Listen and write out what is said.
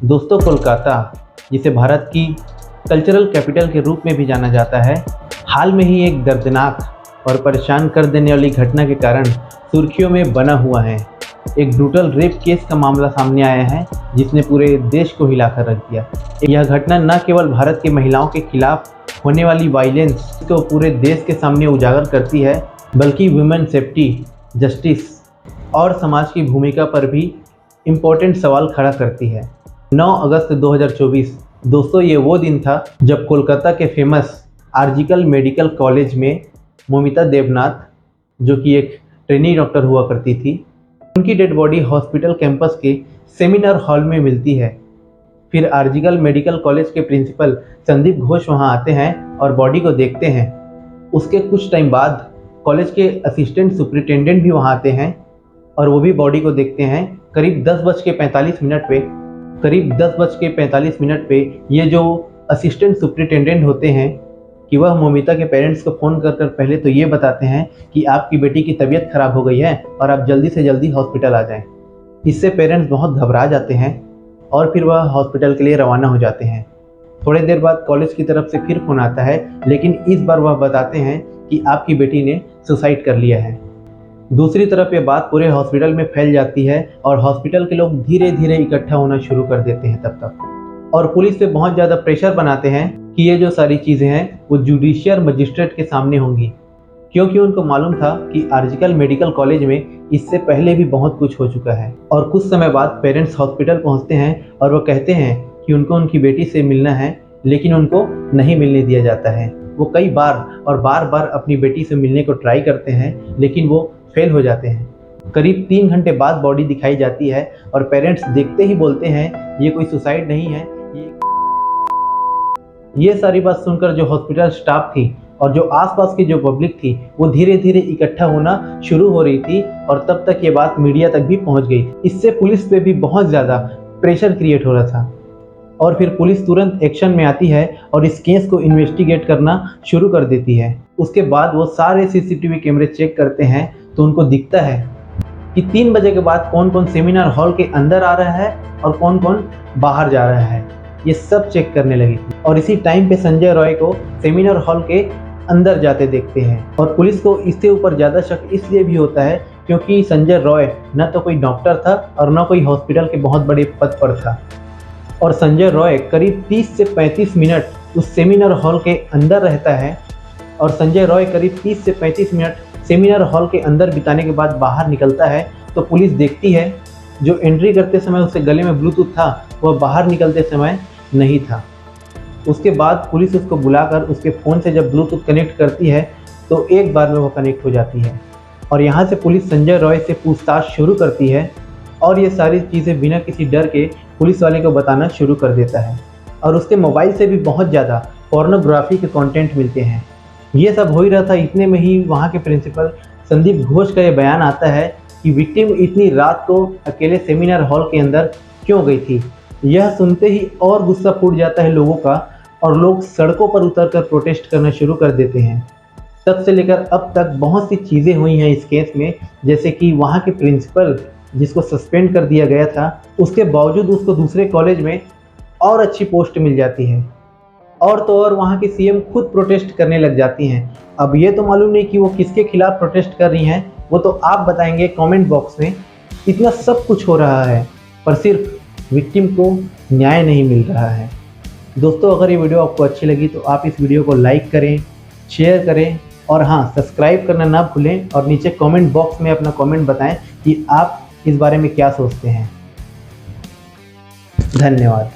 दोस्तों, कोलकाता, जिसे भारत की कल्चरल कैपिटल के रूप में भी जाना जाता है, हाल में ही एक दर्दनाक और परेशान कर देने वाली घटना के कारण सुर्खियों में बना हुआ है। एक ब्रूटल रेप केस का मामला सामने आया है जिसने पूरे देश को हिलाकर रख दिया। यह घटना न केवल भारत की महिलाओं के खिलाफ होने वाली वायलेंस को पूरे देश के सामने उजागर करती है, बल्कि वुमेन सेफ्टी, जस्टिस और समाज की भूमिका पर भी इम्पोर्टेंट सवाल खड़ा करती है। 9 अगस्त 2024 दोस्तों, ये वो दिन था जब कोलकाता के फेमस आर्जिकल मेडिकल कॉलेज में मोमिता देवनाथ, जो कि एक ट्रेनी डॉक्टर हुआ करती थी, उनकी डेड बॉडी हॉस्पिटल कैंपस के सेमिनार हॉल में मिलती है। फिर आर्जिकल मेडिकल कॉलेज के प्रिंसिपल संदीप घोष वहां आते हैं और बॉडी को देखते हैं। उसके कुछ टाइम बाद कॉलेज के असिस्टेंट सुपरिटेंडेंट भी वहां आते हैं और वो भी बॉडी को देखते हैं। करीब 10:45 मिनट पे ये जो असिस्टेंट सुपरिटेंडेंट होते हैं कि वह मोमिता के पेरेंट्स को फ़ोन कर पहले तो ये बताते हैं कि आपकी बेटी की तबीयत खराब हो गई है और आप जल्दी से जल्दी हॉस्पिटल आ जाएं। इससे पेरेंट्स बहुत घबरा जाते हैं और फिर वह हॉस्पिटल के लिए रवाना हो जाते हैं। थोड़ी देर बाद कॉलेज की तरफ से फिर फ़ोन आता है, लेकिन इस बार वह बताते हैं कि आपकी बेटी ने सुसाइड कर लिया है। दूसरी तरफ ये बात पूरे हॉस्पिटल में फैल जाती है और हॉस्पिटल के लोग धीरे धीरे इकट्ठा होना शुरू कर देते हैं तब तक, और पुलिस पे बहुत ज़्यादा प्रेशर बनाते हैं कि ये जो सारी चीज़ें हैं वो जुडिशियल मजिस्ट्रेट के सामने होंगी, क्योंकि उनको मालूम था कि आर्जिकल मेडिकल कॉलेज में इससे पहले भी बहुत कुछ हो चुका है। और कुछ समय बाद पेरेंट्स हॉस्पिटल पहुंचते हैं और वो कहते हैं कि उनको उनकी बेटी से मिलना है, लेकिन उनको नहीं मिलने दिया जाता है। वो कई बार और बार बार अपनी बेटी से मिलने को ट्राई करते हैं, लेकिन वो फेल हो जाते हैं। करीब 3 घंटे बाद बॉडी दिखाई जाती है और पेरेंट्स देखते ही बोलते हैं ये कोई सुसाइड नहीं है। ये सारी बात सुनकर जो हॉस्पिटल स्टाफ थी और जो आसपास की जो पब्लिक थी वो धीरे धीरे इकट्ठा होना शुरू हो रही थी और तब तक ये बात मीडिया तक भी पहुंच गई थी। इससे पुलिस पे भी बहुत ज़्यादा प्रेशर क्रिएट हो रहा था और फिर पुलिस तुरंत एक्शन में आती है और इस केस को इन्वेस्टिगेट करना शुरू कर देती है। उसके बाद वो सारे सीसीटीवी कैमरे चेक करते हैं तो उनको दिखता है कि 3 बजे के बाद कौन कौन सेमिनार हॉल के अंदर आ रहा है और कौन कौन बाहर जा रहा है, ये सब चेक करने लगी थी। और इसी टाइम पे संजय रॉय को सेमिनार हॉल के अंदर जाते देखते हैं और पुलिस को इसके ऊपर ज़्यादा शक इसलिए भी होता है क्योंकि संजय रॉय न तो कोई डॉक्टर था और न कोई हॉस्पिटल के बहुत बड़े पद पर था। और संजय रॉय करीब 30 से 35 मिनट उस सेमिनार हॉल के अंदर रहता है और संजय रॉय करीब 30 से 35 मिनट सेमिनार हॉल के अंदर बिताने के बाद बाहर निकलता है तो पुलिस देखती है जो एंट्री करते समय उसके गले में ब्लूटूथ था वह बाहर निकलते समय नहीं था। उसके बाद पुलिस उसको बुलाकर उसके फ़ोन से जब ब्लूटूथ कनेक्ट करती है तो एक बार में वो कनेक्ट हो जाती है और यहाँ से पुलिस संजय रॉय से पूछताछ शुरू करती है और ये सारी चीज़ें बिना किसी डर के पुलिस वाले को बताना शुरू कर देता है। और उसके मोबाइल से भी बहुत ज़्यादा पोर्नोग्राफी के कंटेंट मिलते हैं। ये सब हो ही रहा था, इतने में ही वहाँ के प्रिंसिपल संदीप घोष का ये बयान आता है कि विक्टिम इतनी रात को अकेले सेमिनार हॉल के अंदर क्यों गई थी। यह सुनते ही और गुस्सा फूट जाता है लोगों का और लोग सड़कों पर उतरकर प्रोटेस्ट करना शुरू कर देते हैं। तब से लेकर अब तक बहुत सी चीज़ें हुई हैं इस केस में, जैसे कि वहाँ के प्रिंसिपल जिसको सस्पेंड कर दिया गया था उसके बावजूद उसको दूसरे कॉलेज में और अच्छी पोस्ट मिल जाती है और तो और वहाँ की सीएम खुद प्रोटेस्ट करने लग जाती हैं। अब ये तो मालूम नहीं कि वो किसके खिलाफ प्रोटेस्ट कर रही हैं, वो तो आप बताएंगे कमेंट बॉक्स में। इतना सब कुछ हो रहा है पर सिर्फ विक्टिम को न्याय नहीं मिल रहा है। दोस्तों, अगर ये वीडियो आपको अच्छी लगी तो आप इस वीडियो को लाइक करें, शेयर करें और हाँ, सब्सक्राइब करना ना भूलें और नीचे कमेंट बॉक्स में अपना कमेंट बताएं कि आप इस बारे में क्या सोचते हैं। धन्यवाद।